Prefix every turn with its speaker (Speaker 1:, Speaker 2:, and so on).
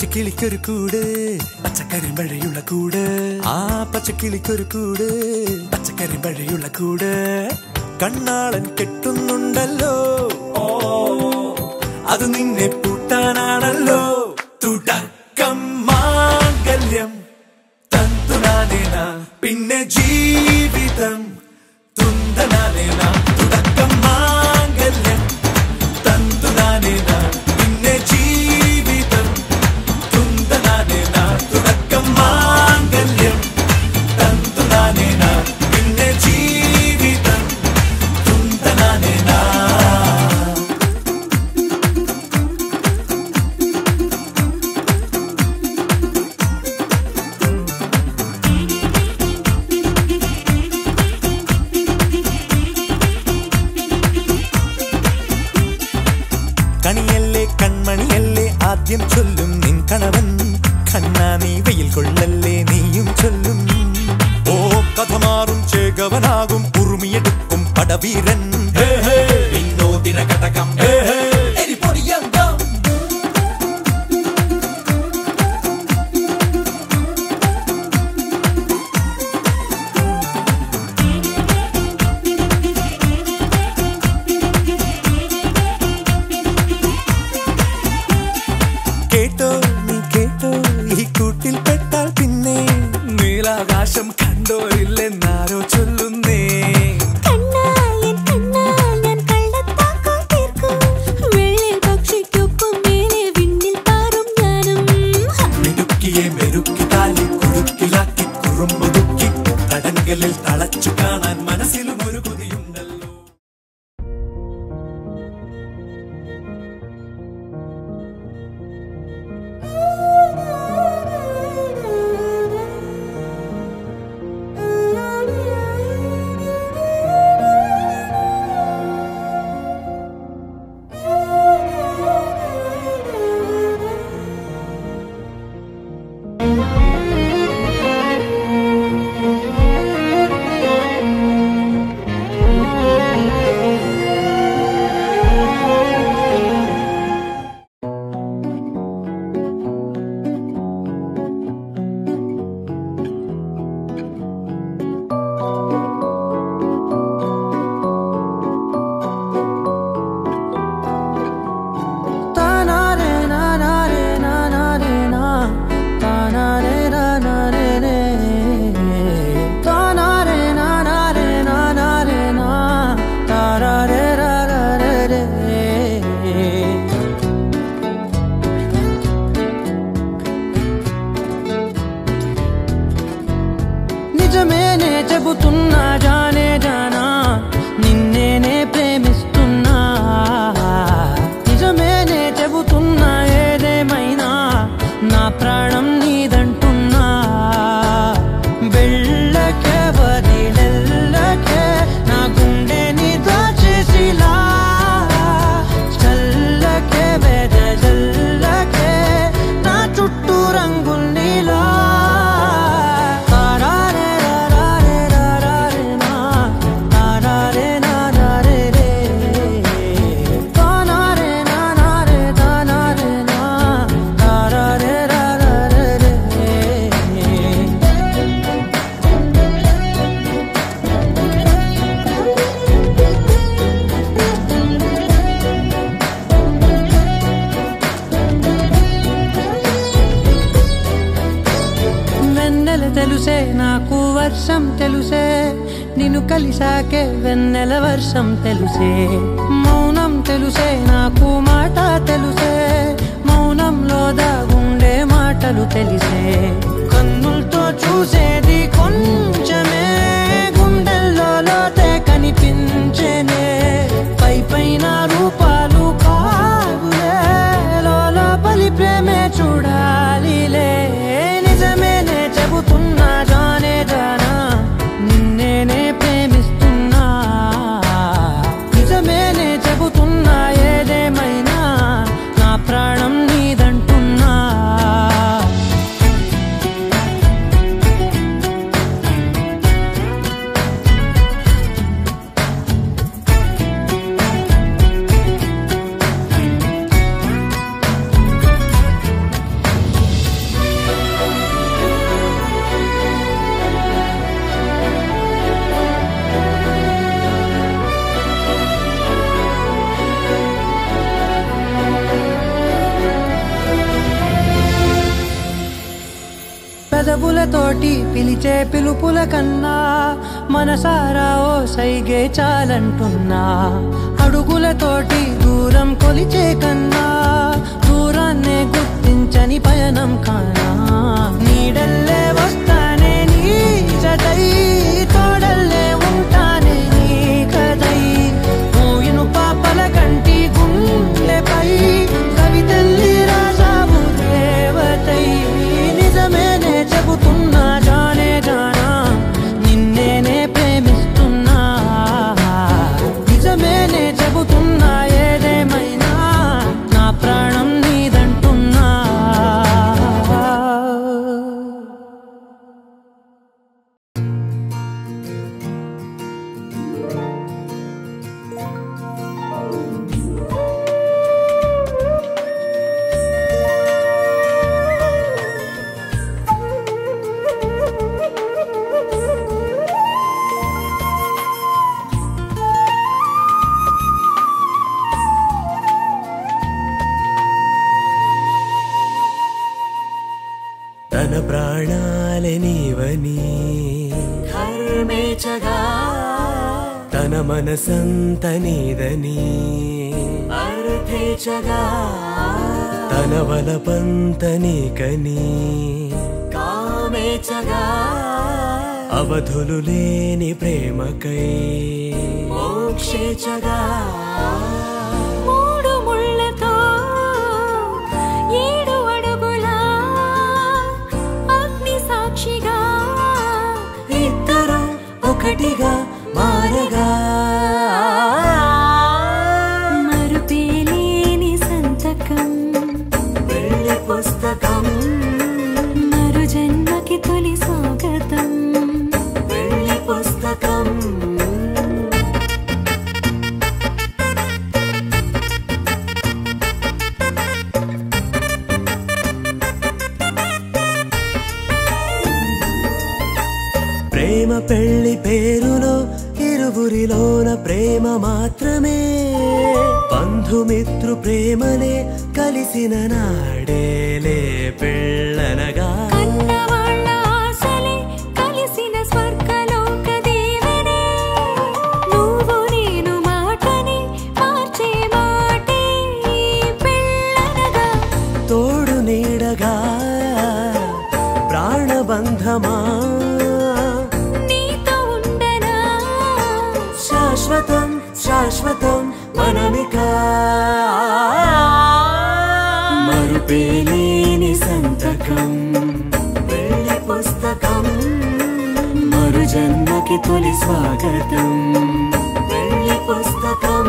Speaker 1: പച്ചക്കിളിക്കൊരു കൂട് പച്ചക്കരിമ്പഴയുള്ള കൂട് ആ പച്ചക്കിളിക്കൊരു കൂട് പച്ചക്കരിമ്പഴയുള്ള കൂട് കണ്ണാളൻ കെട്ടുന്നുണ്ടല്ലോ അത് നിന്നെ പൂട്ടാനാണല്ലോ തുടക്കം മാംഗല്യം തന്തുനാനേന പിന്നെ ജീവിതം തുന്തനാനേന തുടക്കം മാംഗല്യം തന്തുനാനേന പിന്നെ ജീവിതം തുന്തനാനേന തുടക്കം മാംഗല്യം തന്തുനാനേന പിന്നെ ജീവിതം തുന്തനാനേന കണിയല്ലേ കൺമണിയല്ലേ ആദ്യം ചൊല്ലും നിൻ കണവൻ കണ്ണാ നീ വെയിൽ കൊള്ളല്ലേ നീയും ചൊല്ലും ഓ കഥ മാറും ചേകവനാകും ഉറുമിയെടുക്കും പടവീരൻ വിനോദിന കടകം കേട്ടോ നീ കേട്ടോ ഈ കൂട്ടിൽ പെട്ടാൽ പിന്നെ നീലാകാശം കണ്ടോരില്ലെന്നാരോ ചൊല്ലുന്നേ മിടുക്കിയെ മെരുക്കി താലി കുറുക്കിലാക്കി കുറുമ്പുതുക്കി തടങ്കലിൽ തളച്ചു കാണാൻ മനസ്സിലും ഒരു കൊതിയുണ്ടല്ലോ. నిజమేనే చెబుతున్నా జానే జానా నిన్నేనే ప్రేమిస్తున్నా నిజమేనే చెబుతున్నా ఏదేమైనా నా ప్రాణం నీదంటున్నా వెళ్ళకే వదిలెల్లకే నా గుండెని దాచేసిలా చల్లకే వెదజల్లకే నా చుట్టూ రంగుల్నిలా తెలుసే నాకు వర్షం తెలుసే నిన్ను కలిసాకే వెన్నెల వర్షం తెలుసే మౌనం తెలుసే నాకు మాట తెలుసే మౌనంలో దాగుండే మాటలు తెలిసే కన్నులతో చూసేది కొంచెమే గుండెల్లో లోతే కనిపించేనే పై పైన రూపాలు కాదులే లోపలి ప్రేమే చూడాలిలే నిజమేనే చెబుతున్నా జానే జానా నిన్నేనే ప్రేమిస్తున్నా నిజమేనే చెబుతున్నా ఏదేమైనా నా ప్రాణం నీదంటున్నా పెదవులతోటి పిలిచే పిలుపుల కన్నా మనసారా ఓ సైగే చాలంటున్నా. అడుగులతోటి దూరం కొలిచే కన్నా దూరాన్నే గుర్తించని పయనం కానా. నీడల్లే వస్తానే నీ జతై, తోడల్లే ఉంటానే నీ కదై. మూయను పాపల కంటి గుండెపై కవితల్లి రాజావు దేవతై. నిజమేనే చెబుతున్నా జానే జానా, నిన్నేనే ప్రేమిస్తున్నా. నిజమేనే చెబుతున్నా ఏదేమైనా నా ప్రాణం నీదంటున్నా.
Speaker 2: తన ప్రాణాలే నీవని
Speaker 1: కర్మేచగా,
Speaker 2: తన మనసంత నీదని
Speaker 1: అర్థేచగా,
Speaker 2: తన వలపంత నీకని
Speaker 1: కామేచగా,
Speaker 2: అవధులు లేని ప్రేమకై
Speaker 1: మోక్షేచగా. మూడు ముళ్ళతో 7 అడుగుల అగ్ని సాక్షిగా
Speaker 2: ఇద్దరు ఒకటిగా మారగా.
Speaker 1: మరుపేలేని సంతకం,
Speaker 2: వెళ్ళి పుస్తకం,
Speaker 1: మరు జన్మకి తొలి స్వాగతం.
Speaker 2: వెళ్ళి పుస్తకం. ప్రేమ పెళ్లి పేరులో ఇరువురిలోన ప్రేమ మాత్రమే. బంధుమిత్రు ప్రేమనే కలిసిన నాడేలే పెళ్ళనగా.
Speaker 1: కన్నవాళ్ళ ఆశలే కలిసిన స్వర్గలోక దీవెనే. నువ్వు నేను మాటని మార్చే మాటే పెళ్ళనగా.
Speaker 2: తోడు నీడగా ప్రాణబంధమా,
Speaker 1: నీతో ఉండనా
Speaker 2: శాశ్వతం శాశ్వతం మనమిక. మరుపేలేని సంతకం, వెళ్ళి పుస్తకం, మరు జన్మకి తొలి స్వాగతం. వెళ్ళి పుస్తకం.